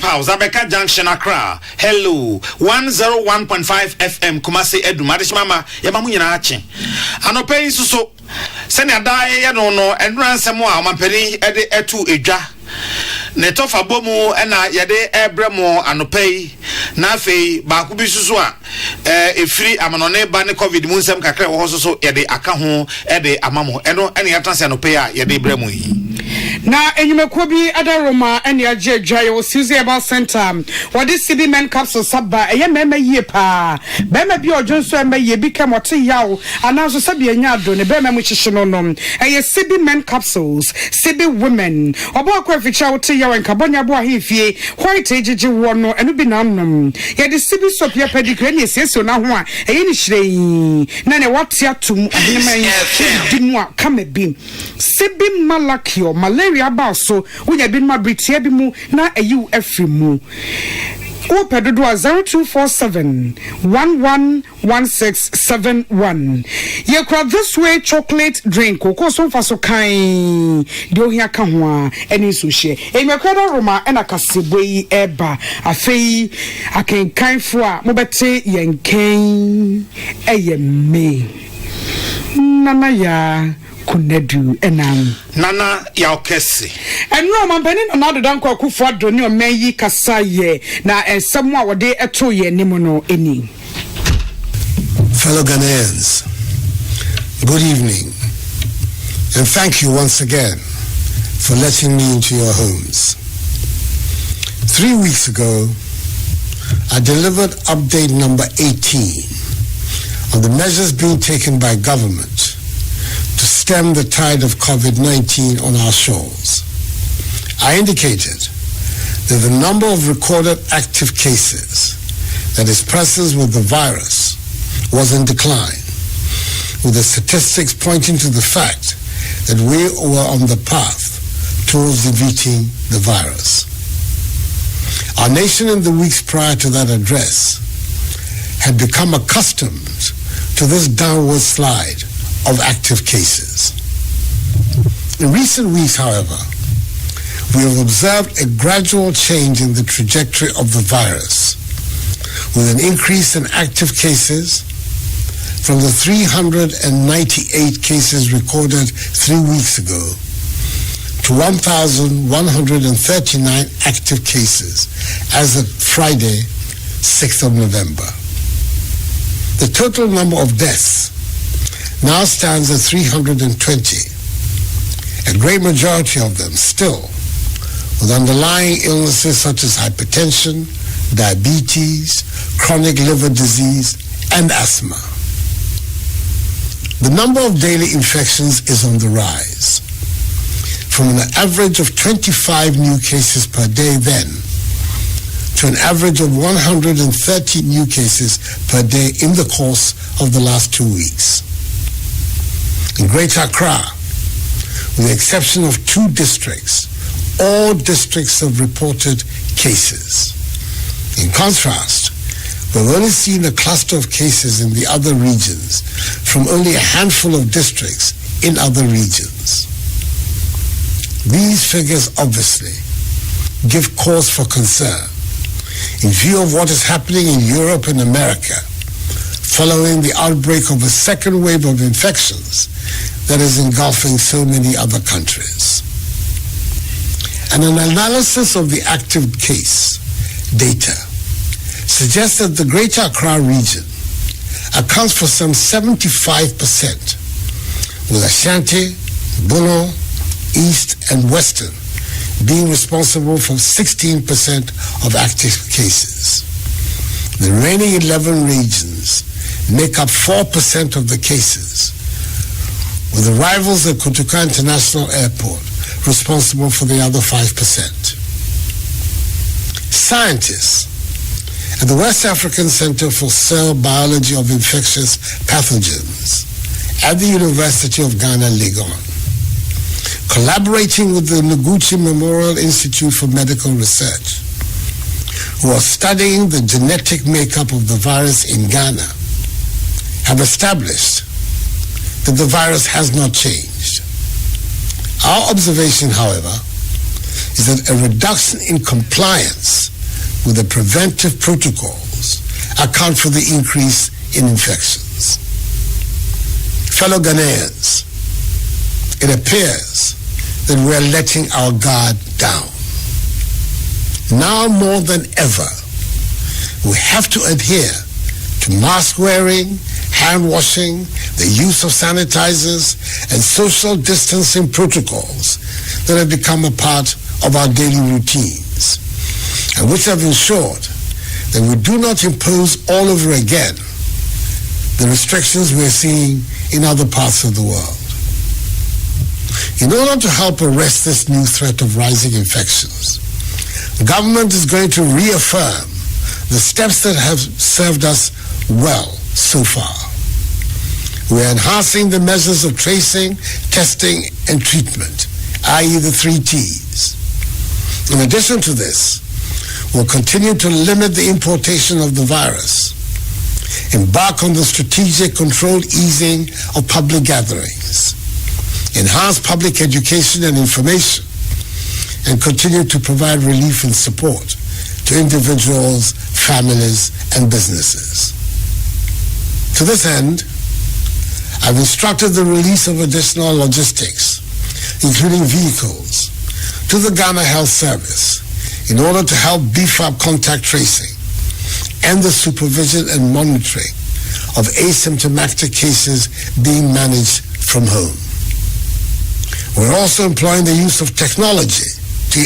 House, Abeka Junction, Accra. Hello, 101.5 FM, Kumasi Edu, Madish Mama, Yamamuina Achi. Anope so, Senya Dai, no, and Ransamoa, Mamperi, Etu Eja. Netofa bomu ena yade ebremo anopei na afei ba ku bisusua efiri amanone ba ne covid munsem kakra wo so yade aka ho de amamo eno ene yatanse anopei a yade ebremo yi na enyumekuo bi adaroma ene agye dwaye wo Susie Center what this CB men capsule sabba eye mema yie pa bema bi odwonso ema ye bi kemote yawo ananso sabi anya ado ne bema mu hyehye no no eye CB men capsules CB women obo akwa ficha wote yawo nkabonya bo ahefie white ejiji wo no eno bi nanom ye de CB soap ye pedicure ne esieso na ho a eye ni hyerei na ne wate atum aheneman di mu a kama bi CB malakio malaria ba so wonya bi ma britia bi mu na ayi afri mu o pedodo 0247 111671 ye kra this way chocolate drink ko so fa so kan de ohia ka ho a eni so hye emekra da roma ena kaseboi eba afei akenkan fo a mobete yenken eyeme nana ya kunedu enam nana ya okesi enro mampani na do dan kwaku fo adoni o meyi kasaye na ensemu a wode eto ye nimu no eni. Fellow Ghanaians, good evening and thank you once again for letting me into your homes. 3 weeks ago I delivered update number 18 on the measures being taken by government to stem the tide of COVID-19 on our shores. I indicated that the number of recorded active cases, that is persons with the virus, was in decline, with the statistics pointing to the fact that we were on the path towards defeating the virus. Our nation in the weeks prior to that address had become accustomed to this downward slide of active cases. In recent weeks, however, we have observed a gradual change in the trajectory of the virus, with an increase in active cases from the 398 cases recorded 3 weeks ago to 1,139 active cases as of Friday, 6th of November. The total number of deaths now stands at 320, a great majority of them still with underlying illnesses such as hypertension, diabetes, chronic liver disease, and asthma. The number of daily infections is on the rise, from an average of 25 new cases per day then to an average of 130 new cases per day in the course of the last 2 weeks. In Greater Accra, with the exception of 2 districts, all districts have reported cases. In contrast, we've only seen a cluster of cases in the other regions from only a handful of districts in other regions. These figures obviously give cause for concern in view of what is happening in Europe and America following the outbreak of a second wave of infections that is engulfing so many other countries. And an analysis of the active case data suggests that the Greater Accra region accounts for some 75%, with Ashanti, Bono, East, and Western being responsible for 16% of active cases. The remaining 11 regions make up 4% of the cases, with the rivals at Kotoka International Airport responsible for the other 5%. Scientists at the West African Center for Cell Biology of Infectious Pathogens at the University of Ghana, Legon, collaborating with the Noguchi Memorial Institute for Medical Research, who are studying the genetic makeup of the virus in Ghana, have established that the virus has not changed. Our observation, however, is that a reduction in compliance with the preventive protocols account for the increase in infections. Fellow Ghanaians, it appears that we are letting our guard down. Now more than ever, we have to adhere to mask wearing, hand washing, the use of sanitizers, and social distancing protocols that have become a part of our daily routines, and which have ensured that we do not impose all over again the restrictions we are seeing in other parts of the world. In order to help arrest this new threat of rising infections, the government is going to reaffirm the steps that have served us well so far. We are enhancing the measures of tracing, testing, and treatment, i.e. the 3 T's. In addition to this, we'll continue to limit the importation of the virus, embark on the strategic controlled easing of public gatherings, enhance public education and information, and continue to provide relief and support to individuals, families, and businesses. To this end, I've instructed the release of additional logistics, including vehicles, to the Ghana Health Service in order to help beef up contact tracing and the supervision and monitoring of asymptomatic cases being managed from home. We're also employing the use of technology to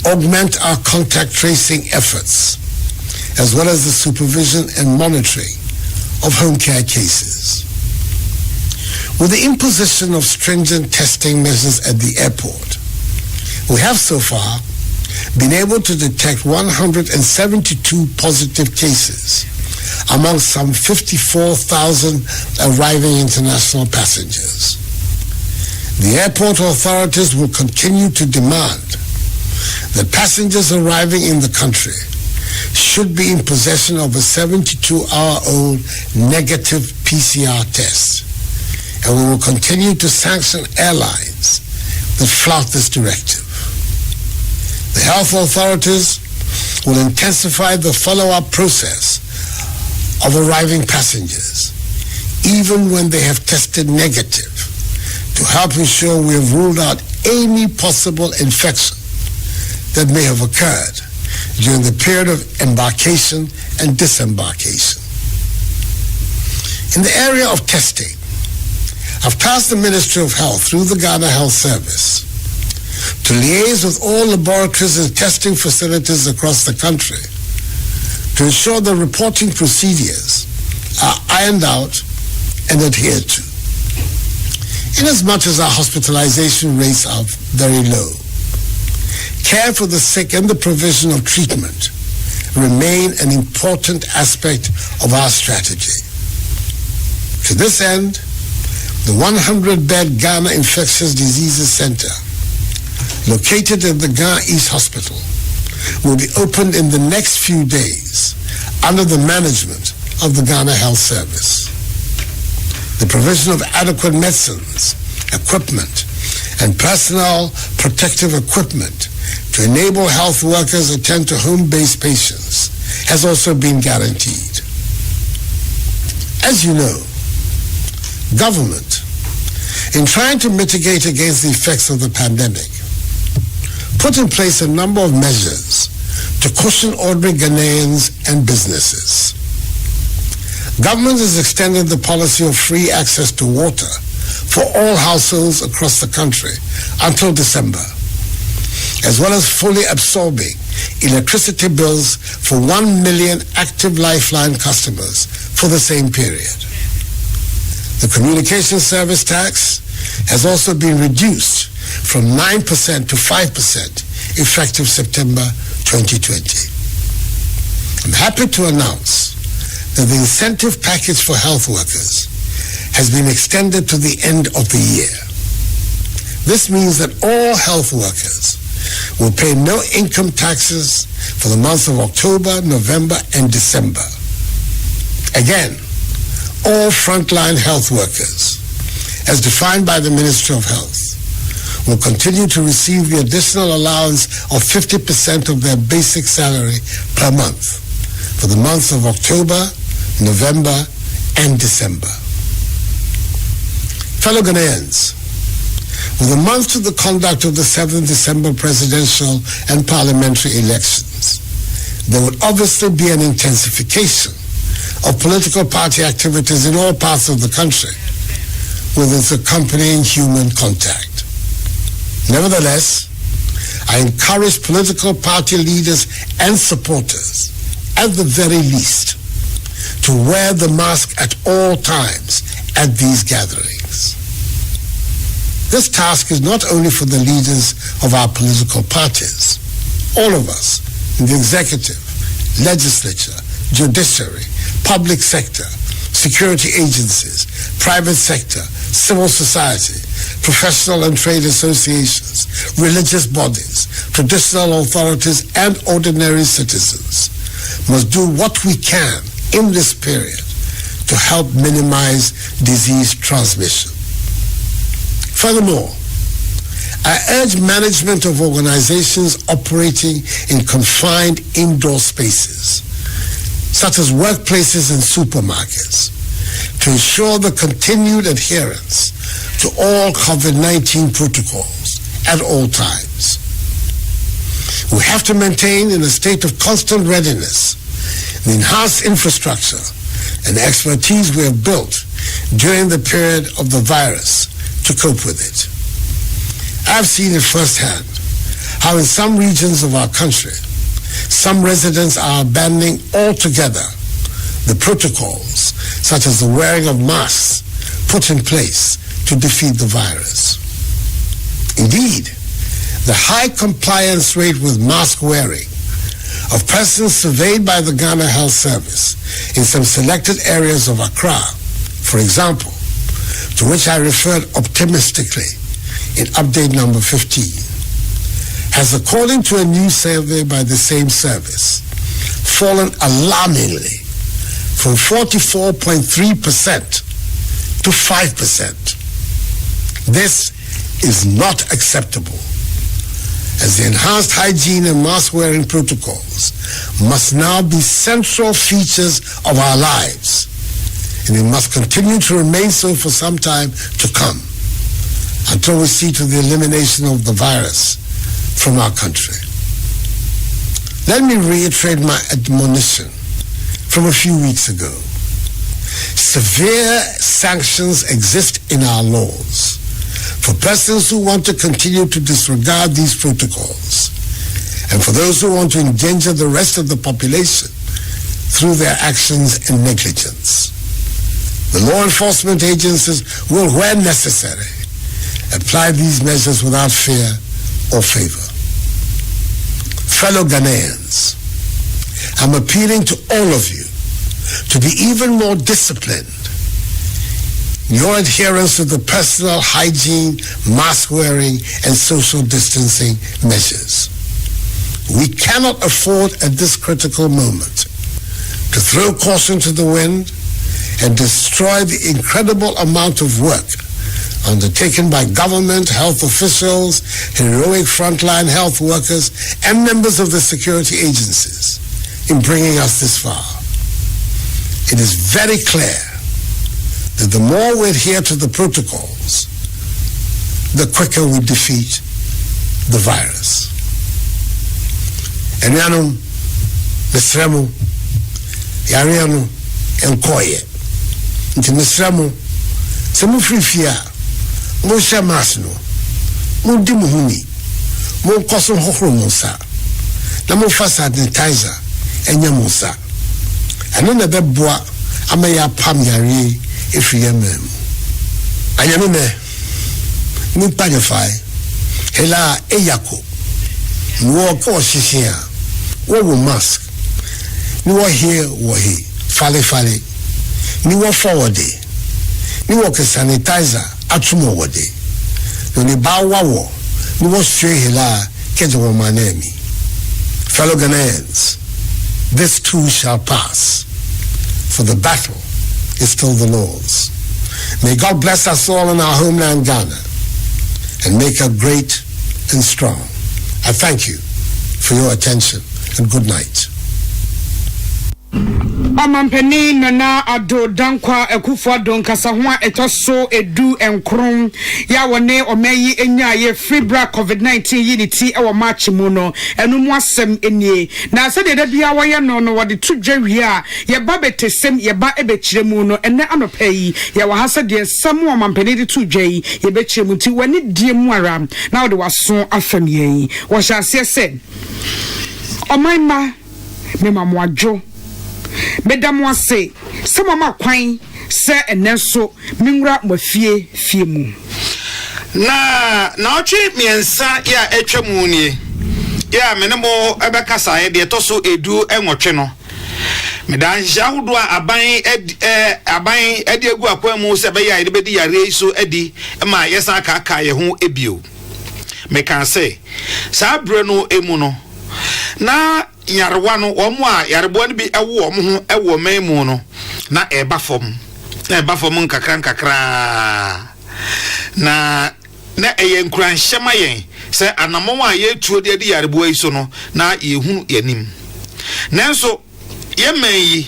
augment our contact tracing efforts, as well as the supervision and monitoring of home care cases. With the imposition of stringent testing measures at the airport, we have so far been able to detect 172 positive cases among some 54,000 arriving international passengers. The airport authorities will continue to demand that passengers arriving in the country should be in possession of a 72-hour-old negative PCR test, and we will continue to sanction airlines that flout this directive. The health authorities will intensify the follow-up process of arriving passengers, even when they have tested negative, to help ensure we have ruled out any possible infection that may have occurred during the period of embarkation and disembarkation. In the area of testing, I've tasked the Ministry of Health through the Ghana Health Service to liaise with all laboratories and testing facilities across the country to ensure the reporting procedures are ironed out and adhered to. Inasmuch as our hospitalization rates are very low, care for the sick and the provision of treatment remain an important aspect of our strategy. To this end, the 100-bed Ghana Infectious Diseases Center, located at the Ghana East Hospital, will be opened in the next few days under the management of the Ghana Health Service. The provision of adequate medicines, equipment, and personal protective equipment to enable health workers to attend to home-based patients has also been guaranteed. As you know, government, in trying to mitigate against the effects of the pandemic, put in place a number of measures to cushion ordinary Ghanaians and businesses. Government has extended the policy of free access to water for all households across the country until December, as well as fully absorbing electricity bills for 1 million active Lifeline customers for the same period. The communication service tax has also been reduced from 9% to 5% effective September 2020. I'm happy to announce that the incentive package for health workers has been extended to the end of the year. This means that all health workers will pay no income taxes for the months of October, November, and December. Again, all frontline health workers, as defined by the Ministry of Health, will continue to receive the additional allowance of 50% of their basic salary per month for the months of October, November, and December. Fellow Ghanaians, with a month to the conduct of the 7th December presidential and parliamentary elections, there would obviously be an intensification of political party activities in all parts of the country, with its accompanying human contact. Nevertheless, I encourage political party leaders and supporters, at the very least, to wear the mask at all times at these gatherings. This task is not only for the leaders of our political parties. All of us in the executive, legislature, judiciary, public sector, security agencies, private sector, civil society, professional and trade associations, religious bodies, traditional authorities, and ordinary citizens must do what we can in this period to help minimize disease transmission. Furthermore, I urge management of organizations operating in confined indoor spaces, such as workplaces and supermarkets, to ensure the continued adherence to all COVID-19 protocols at all times. We have to maintain in a state of constant readiness the enhanced infrastructure and expertise we have built during the period of the virus to cope with it. I've seen it firsthand how in some regions of our country, some residents are abandoning altogether the protocols, such as the wearing of masks put in place to defeat the virus. Indeed, the high compliance rate with mask wearing of persons surveyed by the Ghana Health Service in some selected areas of Accra, for example, to which I referred optimistically in update number 15, has, according to a new survey by the same service, fallen alarmingly from 44.3% to 5%. This is not acceptable, as the enhanced hygiene and mask wearing protocols must now be central features of our lives, and it must continue to remain so for some time to come, until we see to the elimination of the virus from our country. Let me reiterate my admonition from a few weeks ago. Severe sanctions exist in our laws for persons who want to continue to disregard these protocols, and for those who want to endanger the rest of the population through their actions and negligence. The law enforcement agencies will, where necessary, apply these measures without fear or favor. Fellow Ghanaians, I'm appealing to all of you to be even more disciplined in your adherence to the personal hygiene, mask wearing, and social distancing measures. We cannot afford at this critical moment to throw caution to the wind and destroy the incredible amount of work undertaken by government, health officials, heroic frontline health workers, and members of the security agencies in bringing us this far. It is very clear that the more we adhere to the protocols, the quicker we defeat the virus. Enuanom, mesremo, yareano, enkoye. Nti mesremo, se mo frifia, mo hye mask no, mo di mo huni, mo koso hohoro mo sa, na mo fa sanitizer enya mo sa. Ano na beboa ama ya pam yare efiye mem. Anyame me, ni pagify, hela eyako, wo ko shishia, wo mask, ni wo here, wo he, fale, ni wo forward, ni wo ke sanitizer, atumo wode, ni ba wawo, ni wo shwe hela, keje wo manemi. Fellow Ghanaians, this too shall pass, for the battle is still the Lord's. May God bless us all in our homeland Ghana, and make her great and strong. I thank you for your attention and good night. Amampeni nana ado dankwa ekufo adon kasa ho etoso edu enkron ya wone omeyi enya ye fibra covid-19 yiniti ewo march mu no enum asem enie na se de bia wo ye no wo de tudwawie a ye ba betesem ye ba ebekire mu no ene anopai ye wa hasa de sam amampeni de tudwai ye bekire mu ti wani die mu ara na wo de waso afam ye wo sha se omaima me mamwajo Madam was say, some of my quine, sir, and Nelso, Mingra, Mafie, Fiemu. Now treat me and sa ya etramuni. Ya, menamo, Abacasa, the Toso edu and watcheno. Madame Jaudua, abaying Eddie Guaquemo, Sabaya, the Bedi, Reso, Eddie, and my Yasaka, who ebio. Me can say, Sabreno emuno. Na yarwano omwa yarbuan bi ewo memu no na eba fom kakra na eye nkran hyema yen se anamon a ye tuo de yarbu iso no na yehunu yanim nanso ye manyi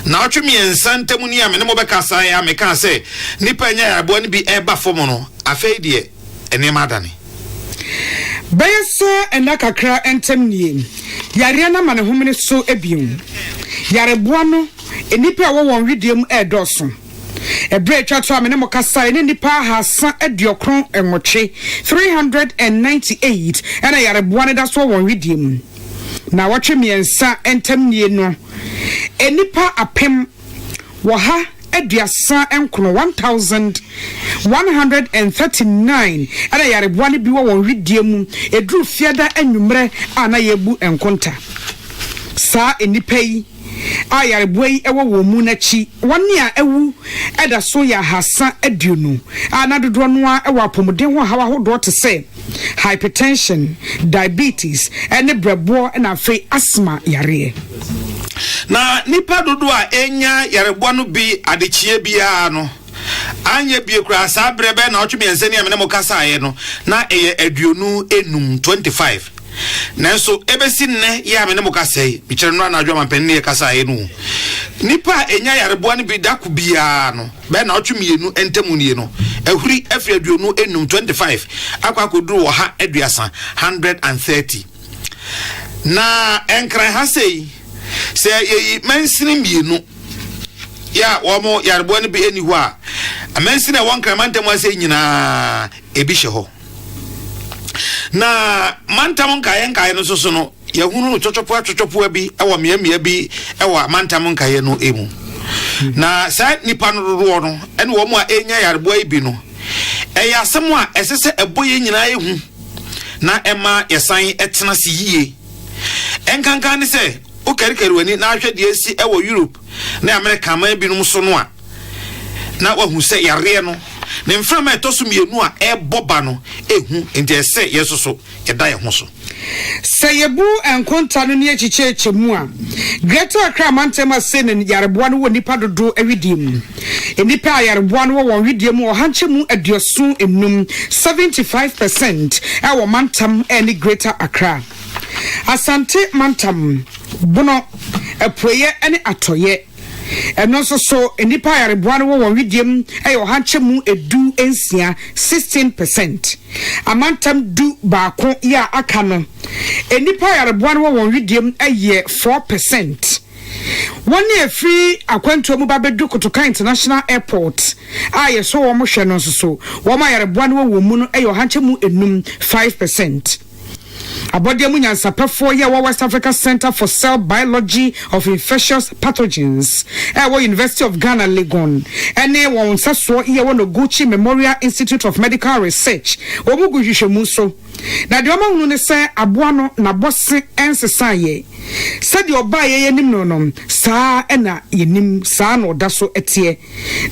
na otwemi ensantem ni ame ne mo beka san ya me kan se nipa nya yarbuan bi eba fom no afei de enema dane Bayasa enakakra entemnie yare na mane homene so ebium yare boano enipa wo won widiem edoso ebre twato amene mo kasa ne nipa hasa ediokron enwoche 398 ena yare boano da so won widiem na watwe miensa entemnie no enipa apem wo ha Ediasa enkono 1139 ana yare boane bi wo widiem edru fiada anwumre ana yebu enkonta sa enipa yi ayare boyi ewo wo mu nachi wone a ewu eda so ya hasa aduonu ana dodo no a ewo apomden ho hawa hodo te se hypertension, diabetes ene brebo na afi asthma yare. Na nipa dodo a enya yarebo no bi adechie bia no anya bi kura sa brebe na otweme ensani amene mo kasa ye no na eye aduonu enum 25 nanso ebesi nne ye amene mo kasa yi bikire no na adwo mampenne ye kasa ye no nipa enya yarebo no bi dako bia no be na otweme yenu entemu nie no ehuri afri aduonu enum 25 akwa koduru wo ha aduasa 130 na enkran ha sei se ye mansini mienu ya womo yarebo ne be eni ho a mansini won kramantam ase nyina ebihye ho na mantam nkaye no soso no ye hunu chochopo bi ewo miamia bi ewo mantam nkaye no emu na sa nipa no ro no ene wo mo a enya yarebo ibi no eya asem a esese eboye nyina ehu na ema yesan etena se yie enkankan ne se o karikari wani na ahwe de esi ewo Europe na America ma binum so no a na wahu se yare no ne mframa etoso mienu a eboba no ehu enti ese yesoso yeda ye ho so Sayebu enkonta no ne echicheche mu a Greater Accra mantema se ne yareboa no nipa dodo ewidim enipa yareboa no wo widiem o hanchemu aduosun enum 75% ewo mantam eni Greater Accra Asante mantam bono epoye ene atoye eno so enipa yareboa no wo widiem eyo hanchemu edu ensia 16% amantam du baako ya aka no enipa yareboa no wo widiem eye 4% One year free akwantu mu babedu Kotoka International Airport aye so wo mo hwe no so wo ma yareboa no wo mu no eyo hanchemu enum 5% Abode mu nyansapefo ye West Africa Center for Cell Biology of Infectious Pathogens University of Ghana Legon ene won saso ye no Gucci Memorial Institute of Medical Research omugu hwehwemu so na de oma hunu ne se aboa no na bose ensesa ye se de oba ye nim no saa ena yenim saa no da so etie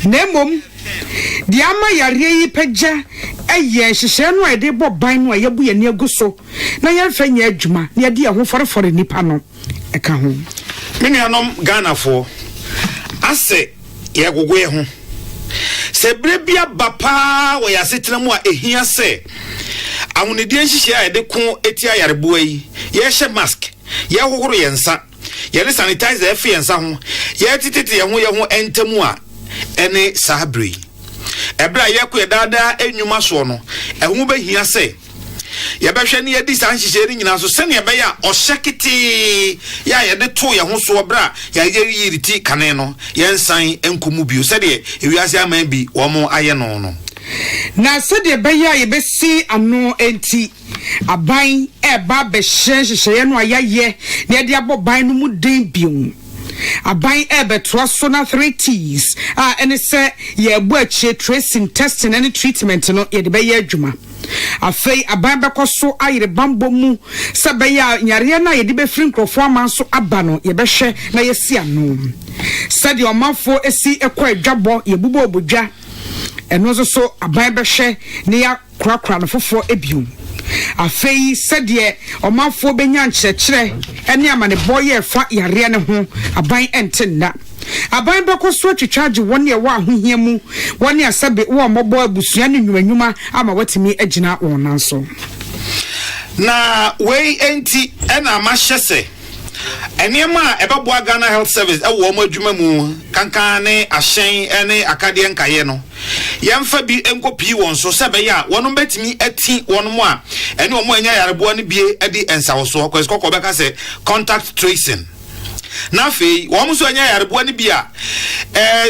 na mom di ama yare yi pagya eye hyehye no ede bo ban no ayebu ye ne aguso na ye fanya adwuma na ye de ho forefore nipa no eka ho minianom Ghana fo ase ye gogo ye ho se brebia bapa wo ya setena mu a ehia se ahunedie nhihye a yɛde ko eti ayareboa yi yɛhyɛ mask yɛhohoro yɛnsa yɛne sanitizer efi yɛnsa ho yɛtitete yɛho entamu a ɛne sahabri ebra yɛkɔ yɛdaadaa enwuma so no ɛho behia sɛ yɛbɛhwɛ ne yɛdi san nhihye ne nyina so sɛne yɛbɛyɛ ɔhyɛkete yɛde to yɛho so obra yɛyiriti kane no yɛnsan enkomu bio sɛde ewiase aman bi wɔn ayɛ no na sɛde bɛyɛ a yɛbɛsi ano enti aban ɛba bɛhyɛ hyehyɛ no ayɛyɛ na yɛde abɔ ban no mu den biom aban ɛbɛtoa so na 3 T's ɛne sɛ yɛbu akyie tracing testing and treatment no yɛde bɛyɛ adwuma afei aban bɛkɔ so ayere bambo mu sɛ bɛyɛ nyareɛ na yɛde bɛfiri nkrɔfo ama so aba no yɛbɛhwɛ na yɛsi ano sɛde ɔmanfo esi ɛkɔ adwabɔ yɛbubɔ obodwa ɛno nso so aban bɛhwɛ ne ya korakora no foforɔ ebiom afei sɛdeɛ ɔmanfo bɛnya nkyerɛkyerɛ ɛne amanebɔ yɛ fa yareɛ ne ho aban ɛnte nna aban bɛkɔ so atwitwaagye wɔn yɛ wɔ ahohia mu wɔn yɛ sɛbe wɔ mmɔbɔ abusua ne nnwumanwuma ama watumi agyina wɔn nan so na wei enti ɛna mahyɛ sɛ enema ebeboa Ghana Health Service ewo mo adwuma mu kankan ne ahyɛn ene akade nkaye no yemfa bi enkopi won so sebeya wono betimi ati wono mo a ene omo anya yareboa ne bie edi ensawoso kweskoko beka se contact tracing na fei wo mo so anya yareboa ne bia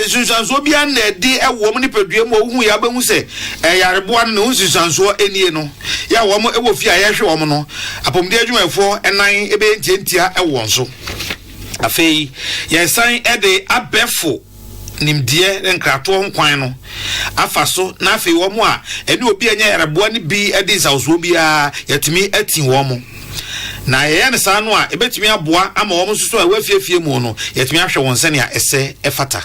sunsanso bia na edi ewo mo ne padua mu ohu ya behu se yareboa no sunsanso enie no ya wo mo ewo fi ayehwe wo mo no apomde adwumafo enan ebe ntientia ewo nso afei yesan ede abefo nimdie nkrato nkwan no afaso na afei wo mo a ene obi anya yareboa ne bi edi nsawoso bia yatumi ati wo mo na yɛn sa no a ebetumi aboa ama wɔn nso so a wafiefie mu no yɛtumi ahwɛ wɔn sɛ nea ɛsɛ ɛfata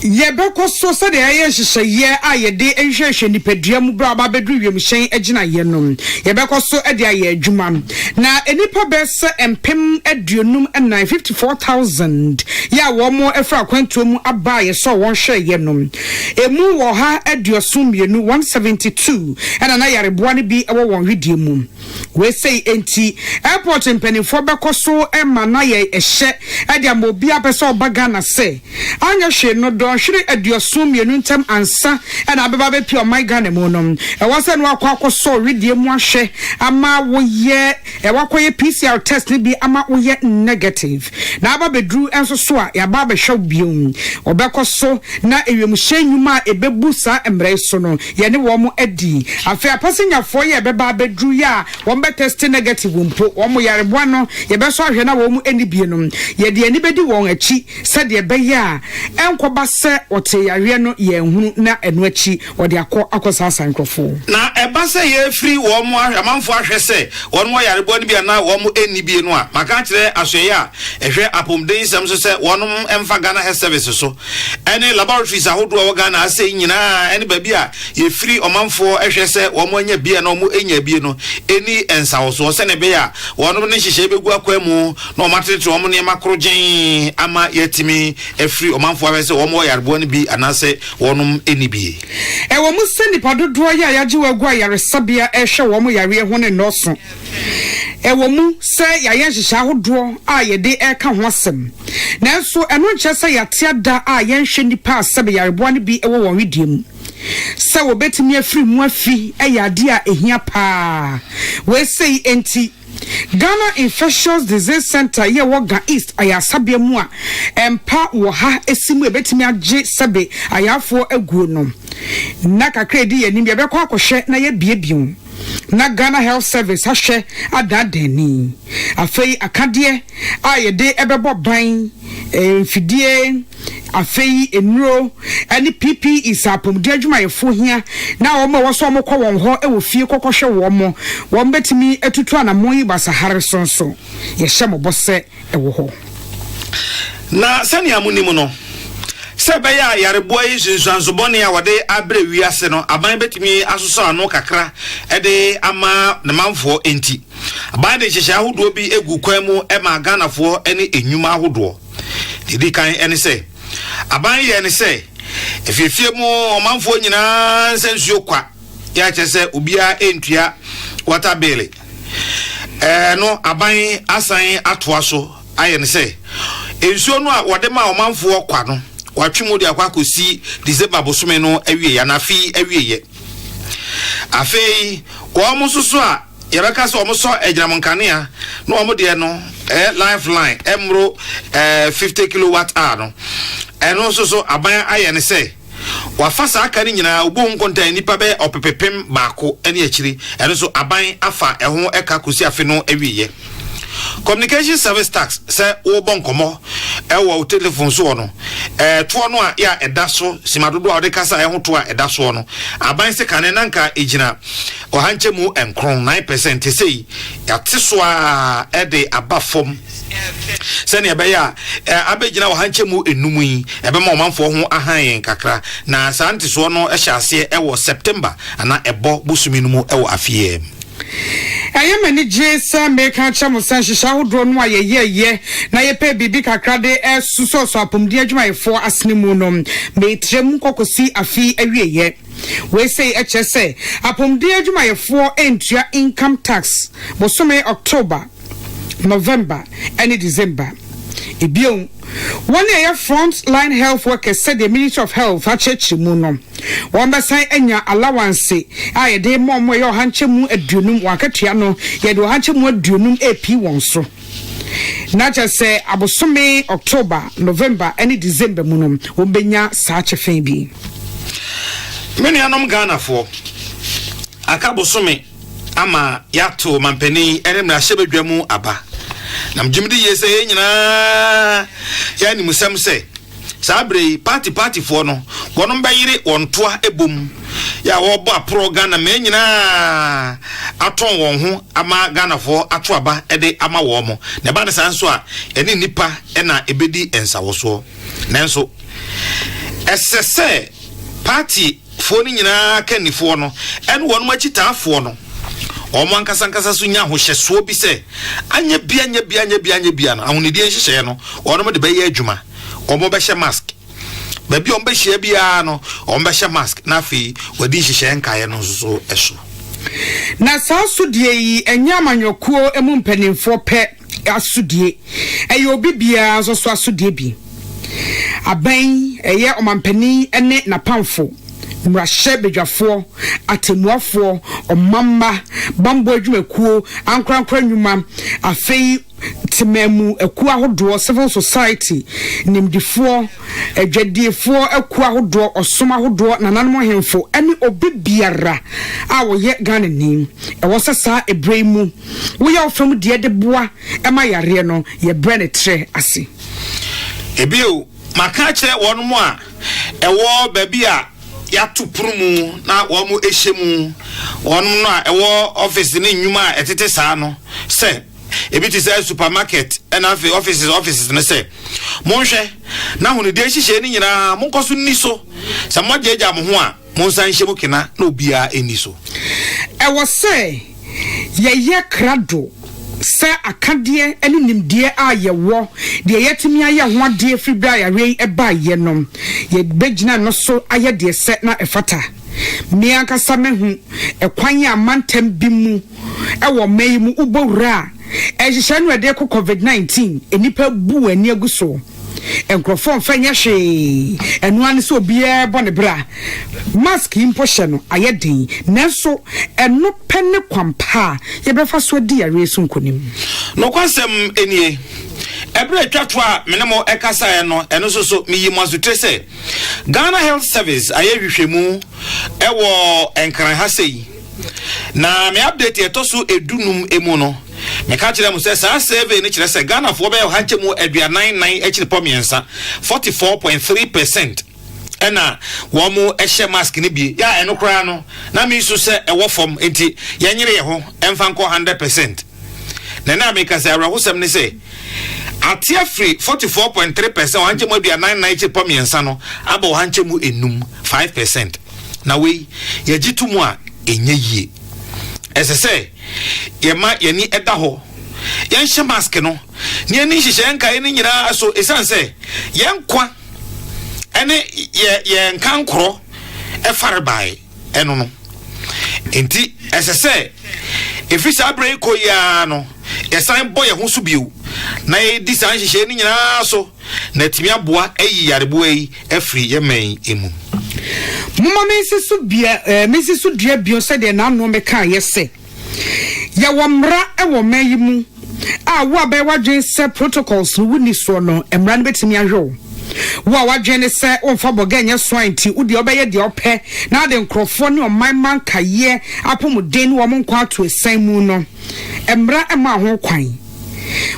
yɛbɛkɔ so sɛde ayɛ hyehyɛeɛ a yɛde nhwehwɛ nipadua mu bra ba bedru wiemhyɛn agyina yɛ no yɛbɛkɔ so de ayɛ adwuma na enipa bɛsɛ empem aduonum ɛnan 54,000 ya wɔn ɛfra kwantuo mu aba yɛsɔ wɔn hwɛ yɛ no emu wɔ ha aduoso mmienu 172 ɛna na yareboa no bi ɛwɔ wɔn hwedie mu wesei enti airport mpanimfoɔ bɛkɔ so ɛma na yɛ ɛhyɛ ɛde ama obi apɛsɛ ɔba Ghana sɛ anya hwɛ no do hwere aduoso mmienu ntam ansa ɛna abeba bɛpi ɔman Ghana mu no ɛwɔ sɛ no akɔ redie mu ahwɛ ama woyɛ ɛwakɔyɛ PCR test ne bi ama woyɛ negative na aba bedru enso so a yaba bɛhwɛ biom ɔbɛkɔ so na ewiemhyɛ nnwuma a ebebu saa mmerɛ so no yɛne wɔn mo adi afei apasenyafoɔ yɛ bɛba bedru ya wɔn bɛ test negative mpo wɔn mo yareboa no yɛbɛso ahwɛ na wɔn mo ani bie no yɛde ani bɛdi wɔn akyi sɛdeɛ bɛyɛ a ɛnkɔba sɛ ɔte yareɛ no yɛnhunu na ɛno akyi wɔde akɔ saa sankrɔfo na ɛba sɛ yɛfiri wɔn mo amanfo ahwɛ sɛ wɔn mo yareboa no bi ana wɔn mo ani bie no a maka kyerɛ asɔyɛ a ɛhwɛ apomden sɛm so sɛ wɔn mo ɛmfa Ghana Health Service so ɛne laboratories ahodoɔ wɔ Ghana asɛ nyinaa ɛne baabi a yɛfiri ɔmanfo ɛhwɛ sɛ wɔn mo anya bie na wɔn mo anya bie no ɛni ensawoso sɛ ne bɛyɛ a wɔn mo ne hyehyɛ begu akwa mu na wɔn atete wɔn mo nneɛma korogyen ama yɛtimi ɛfiri ɔmanfo ahwɛ sɛ wɔn mo yareboa no bi anase wɔn ani bie ɛwɔ mu sɛ nipa dodoɔ yɛ a yɛagye wɔ agu a yaresabea ɛhwɛ wɔn mo yareɛ ho ne nɔɔso ɛwɔ mu sɛ yɛayɛ hyehyɛ ahodoɔ a yɛde ɛka ho asɛm nanso ɛno nkyɛ sɛ yɛate ada a yɛnhwɛ nipa a sɛbe yareboa no bi ɛwɔ wɔn wedie mu sɛ wɔbɛtumi afiri mu afi ɛyɛ ade a ehia paa wɔsɛi enti Ghana Infectious Disease Center ye woga East ayasabia mu a empa wo ha esimu ebetimi agye sebe ayafo aguo no na kakra di yanim ye bekọ akọhwe na ye biebiu na Ghana Health Service ahwe adadani afei akade a ye de ebebo ban mfidie afei enuro ani PP isapom de adwuma yefo hia na wo ma wo so mo kọ won ho e wo fie kokọhwe wo betimi atutu anamon yi basahare sonso ye hye mo bose e wo ho na sani amunimu no se be ya yareboa yi sunsuansobone a wode abre wiase no aban betimi asoso ano kakra e de ama ne manfo enti aban de hyehya ahodo bi egu kwan mu e ma Ghanafo ene enwuma ahodo didi kan ene se aban ye ne se efiefie mu omanfo nyina nsansuo kwa ya chese ubia entua water bill no aban asan atoa so aye ne se ensuo no a wode ma omanfo kwa no watwemu de akwa kosi December bosome no awie ya na fi awie ye afei wo mo soso a yebeka so omo so egyinamonkanea no omo de no lifeline emro 50 kilowatt hour no eno soso aban aye ne se wafasa aka ni nyina obo nkonta nipa be opepepem baako ene akiri eno so aban afa eho eka kosi afi no awie communication service tax say wo bonkomo wo telephone so no to no a ya edaso simadodo a de kasa eho to a edaso no aban se kane nanka ejina ohanche mu enkron 9% sei ya teso a ede abafom sene ebeya abegina ohanche mu enum yi ebe ma omanfo ho ahan kakra na santi so no ehyaase ewo September ana ebo busumi no mu ewo afie ayemani jesa meka chamo sanshisha hodro no ayeye na yepe bibi kakra de suso so apomdi adwumayefo asene mu no metrem kokosi afi awieye we say HSA apomdi adwumayefo entua income tax bosome October November and December ebion one year front line health workers said the Ministry of Health achechi mu no one besan enya allowance aye de momo yo hanche mu aduonum wakatua no ye do hanche mu aduonum ep won so na just say abosome October November and December mu no obenya sa chefen bi meni anom Ghana fo akabosome ama yato mampeni eremra hyebedwamu aba nam jimdi yese nyina ya ni musam se sabre party for no wono bayire wontoa ebom ya wo bo apro Ghana me nyina aton won ho ama Ghana fo ato aba ede ama wo mo ne ba de sanso a eni nipa na ebedi ensawoso nanso esese party fo ni nyina kanifo no en wono machitaafo no omo ankasa so nya ho hyeso bi se anya bia no ahonidi enhyehyɛ no ono de bɛyɛ adwuma omo bɛhyɛ mask babi omo bɛhyɛ bia no omo bɛhyɛ mask na fi wadi hyehyɛ nkae no so ɛso na saasudie yi enya amanyokuo emu mpanimfo pɛ asudie ɛyɛ obi bia so asudie bi aban ɛyɛ omampani ene na pamfo mrashe bedwafo atemuafo omamma bambo adwumakuo ankrankra nwuma afei timemu ekuo ahodo civil society nimdifo adwadifo ekuo ahodo osom ahodo nananom hemfo ene obibiara a wo ye Ghana nim e wo sesa ebremu wo ye ofam de de boa e ma yare no ye brene tre ase ebio maka kire wonu mu a e wo baby a yatu prumu na wo mu ehyemu wonu no a e wo office ni nwuma etete saa no se ebi ti say supermarket and afi offices no say monhwe na hunu de hihye ni nyina monkoso ni so se mojeja mo ho a monsan hye mo kena na obia eni so e wo say ye krado se akade eni nimdie a ye wo de yetimi aye ho ade fribra ya re e ba ye nom ye begina no so aye de se na efata me ankasa mehu ekwan ya mantem bi mu e wo mai mu ubowura ehihye no de ko COVID-19 enipa bu ani aguso enkrofon fanya hwe enu an so bia bone bra mask imposhe no ayedin nanso enu pene kwampa ye befa so di ya resu nkonim no kwasem enie ebre twatwa menemo ekasa no eno so miyi mazutre se Ghana Health Service ayehwehwemu ewo enkran ha sei na me update etoso edunum emu no me ka kire mu se sa survey ni kire se Ghana fo be hanche mu aduanan ekire pomiensa 44.3% ena wo mu ehye mask ni bi ya eno kra no na mi so se ewo fom enti yanyere ye ho emfa nko 100% na me ka se awrahosem ni se atia free 44.3% hanche mu aduanan ekire pomiensa no aba hanche mu enum 5% na we ye gitumu a enye yie esese yema yani eda ho yenhye mask no ne ani hihye nkae ni nyira so esanse yenkwa ene ye nkankro efare bai eno no enti ɛsɛ efisa abrɛ ko ya no yɛsan bɔ yɛ ho so biu na yɛdi san hyehyɛ ni nyinaa so na timi aboa ayi yarebo yi afiri yɛman emu mama mesi so dua bio sɛ de na no meka yɛsɛ ya wamra ɛwɔ man yi mu a wo abɛ wadwen sɛ protocols no wuni so no emra no betimi ahwɛ wo a wadwen ne sɛ onfa boga nya so anti wo de obɛyɛ de opɛ na de nkrofo ne ɔman man kaye apomuden ne wo nkwa ato esan mu no emra ɛma ho kwan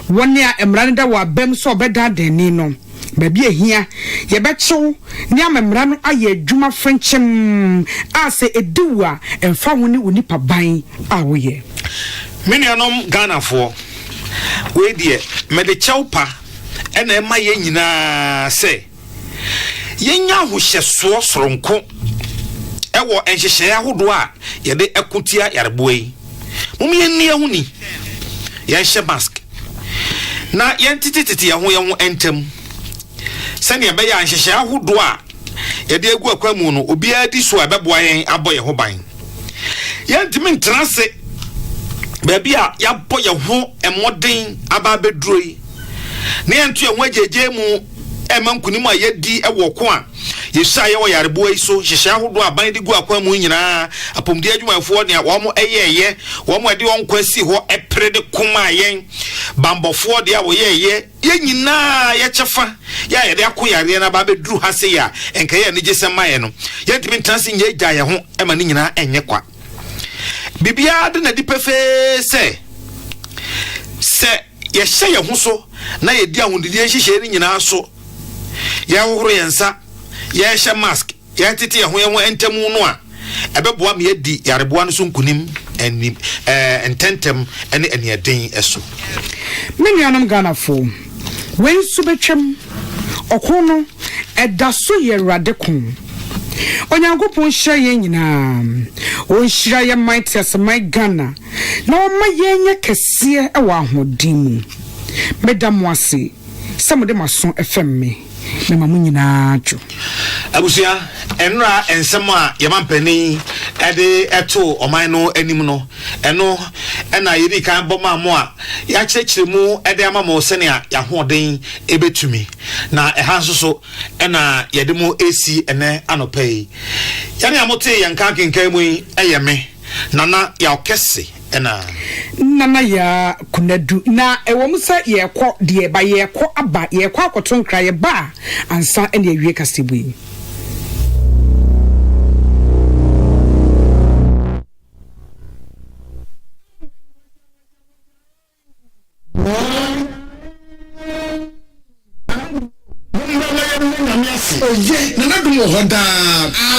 woni a emra ne da wo abam so obɛda dani no baby ehia ye bɛkyew ne amemra no aye adwuma frenchim a sɛ ediwa emfa ho ne onipa ban a wo ye menianom Ghana fo we die me de chewpa ena ema ye nyina se yenya ho hyeso soronko ewo enhyehye ahodo a ye de ekotia yareboyi mum ye nne ho ni ye hye mask na ye ntitititi ye ho entam sane be ya enhyehye ahodo a ye de egu akwamu no obi adi so abeboa yen aboye ho ban ye ntimi ntrase baby a ya boye ho emoden aba bedroi ne entu enwa jeje mu emankunimu a yedi ewo ko a yesa ye wo yarebo yi so hyehye ahodo aban de gu akwa mu nyina apomdi adwumafo ne wo mo eyeye wo mo de onkwa si ho epre de kuma yen bambofo de a wo yeye ye nyina ye chefa ya ye de akoyare na ba bedru ha se ya enka ye ne jesema ye no ye ntimi ntanse nye gya ye ho ema ne nyina enye kwa bibia de na di pefe se ye hye ye ho so na ye di ahondidi hyehyɛ ni nyina so ye hohoro yensa ye hye mask ye tete ye ho entamu no a ebeboa me adi yareboa no so nkunim enim ententem ene enieden eso menuanom Ghana fo wen su betwem okono edaso ye radekon onyankopon hye ye nyina on hyira ye mighty as my Ghana na o ma ye nya kese e wa ahodin mu medam wase samode maso fm me mamu nyina jo abusia enra ensem a yemampani ede eto oman no anim no eno ena yedi kan boma mo a ya kyekire mu ede amamo sene a ya hoden ebetumi na eha so ena yede mu esi ene anopai yane amote yanka kenkan mu eyeme nana ya okese nana ya kunadu na ewo musa ye kɔ de ba ye kɔ aba ye kɔ akoto nkra ye ba ansa ene awie kasebu oye nana dum hoda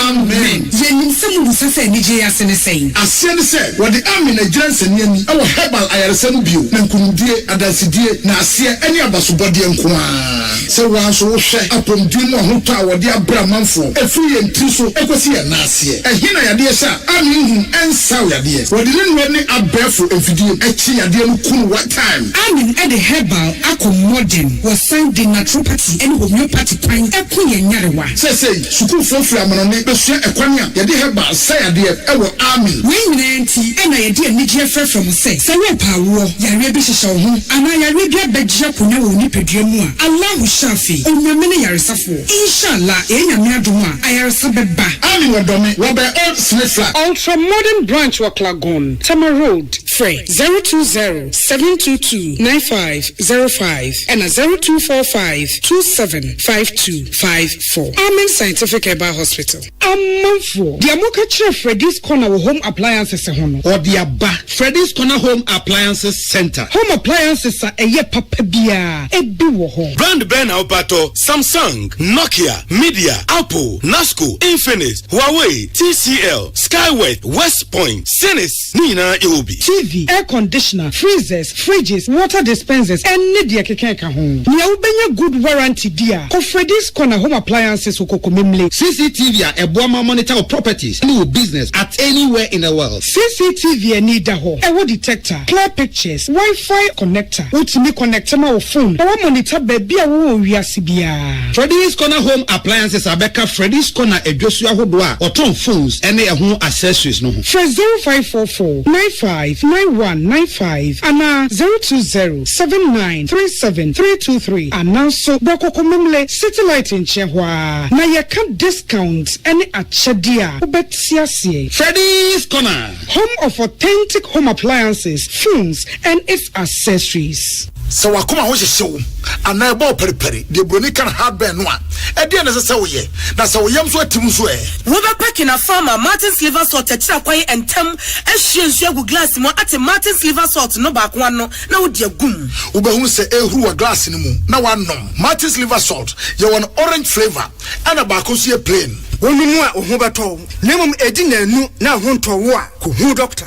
amen yenim semu busa se ni je ase ne sei ase ne se wodi amen agiranse ne ani awo herbal ayarese no bio na nkunudie adasidie na ase ani abasobodie nko a se wa so wo hwe apomdie no ho to a wodi abra manfo efu ye ntri so ekosi ye na ase ehina yade sha amen hu ensa yade wodi ne ne abefo efidie echi yade no kun what time amen e the herbal accommoding was sound in naturopathy and homeopathy pine ekunye nyarewa say sukuu fofura amanone besua ekwane a yade heba sayade ewo army we nyinanti ena yade anigye from say we pawo yare bi hyehye ho ana yare bi abegye konya wo ni pedua mu a Allah shafi onyame ne yare safo inshallah enyame adom a ayaresa beba army wodome wo be old snifla ultra modern branch wa Klagon Tama Road free 020-722-9505 and 0245-275254 Amen Scientific Herbal Hospital Amanfo the amoka chere Freddy's Corner home appliances hono or the aba Freddy's Corner Home Appliances Center home appliances are eye papa bia ebi wo ho brand Ben Alpato Samsung Nokia Media Apple Nasco Infinix Huawei TCL Skyway West Point Sinis Nina Yobi TV TV, air conditioner, freezers, fridges, water dispensers, and media keka home. Nia ubenya good warranty dia. Ko Freddy's Corner Home Appliances ukoko memle. CCTV a Boama monitor of properties and your business at anywhere in the world. CCTV need da ho. Ewo detector, clear pictures, Wi-Fi connector. Ultimate connector ma phone. Ewo monitor baby a wo wiase bia. Freddy's Corner Home Appliances abeka Freddy's Corner edwosua hodoa or ton phones and their home accessories no. For 0544 959195 and 02079373323 and now so Boko Memle satellite in Chehwa. Na ye can discount any achadia. Ubetiasie. Freddy's Corner, home of authentic home appliances, phones, and its accessories. So wakoma ho hyehyɛ ana ebo periperi de broni kan hardware no a e de na se wo ye na se wo yam so atim so e wo be pack na farmer Martin's liver salt akira kwai entem ahye nsu agu glass mo ate Martin's liver salt no ba ko no na wo de agum wo be hu se ehuru wa glass ni mu na wanom Martin's liver salt ye won orange flavor ana ba ko so ye plain wonu mu a wo ho beto na mum edi na anu na ho nto wo a ko hu doctor.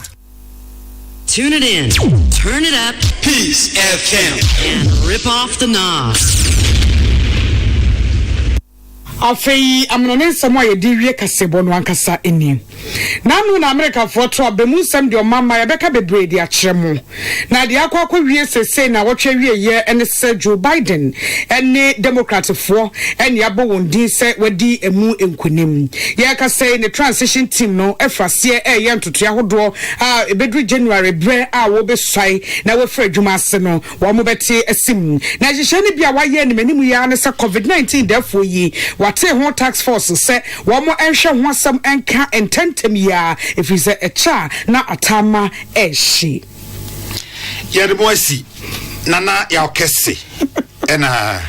Tune it in, turn it up, Peace FM, and rip off the knob. Afei amnone nsemo ye di wie kasebo no ankasa eni nanu na America for tro be mu nsem de o mama ye beka bebre di akyeremo na de akwa wie sese na wotwe wie ye ene se Joe Biden ene Democrat for ene abo wondin se wadi emu enkunim ye ka say ne transition team no efrase ye ntoto ahodo a ebedru January bre a wo be swai na we fra adwuma ase no wo mo beti asim na jehye ne bia wa ye ne manimu ya ne se COVID-19 therefore yi wate ho tax force say wo mo enhwe ho asam enka ententem ya if is a cha na atama ehye yede mo asi nana ya okese ena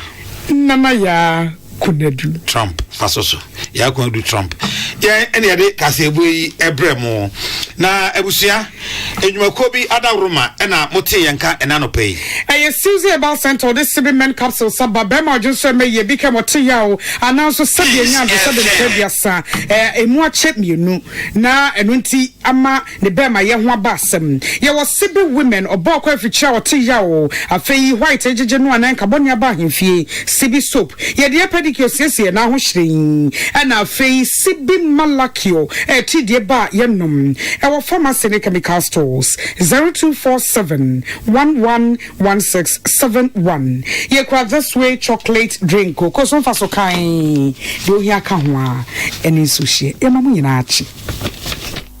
nana ya kunadu Trump fasoso ya kunadu Trump ya ene yade kasebo yi ebremo na ebusua enwumako bi adawroma ena mote yanka ena no pay eye Susie about center this sibi men capsule sababa ma odunso me ye bika mote yawo ananso sabi enya do sabi tebiasa emu ache mienu na enunti ama ne bema ye ho abasem ye wo sibi women obokwa aficha wote yawo afei white ejeje no anan kabonia ba hemfie sibi soap ye de pedicure siesie na ho hyirin ana afei sibi malakio tidie ba yenom our pharmacy and chemical stores 0247111671 ye kwa this way chocolate drink ko so fa so kan de ohia ka ho a eni so hye e mamu nyina achi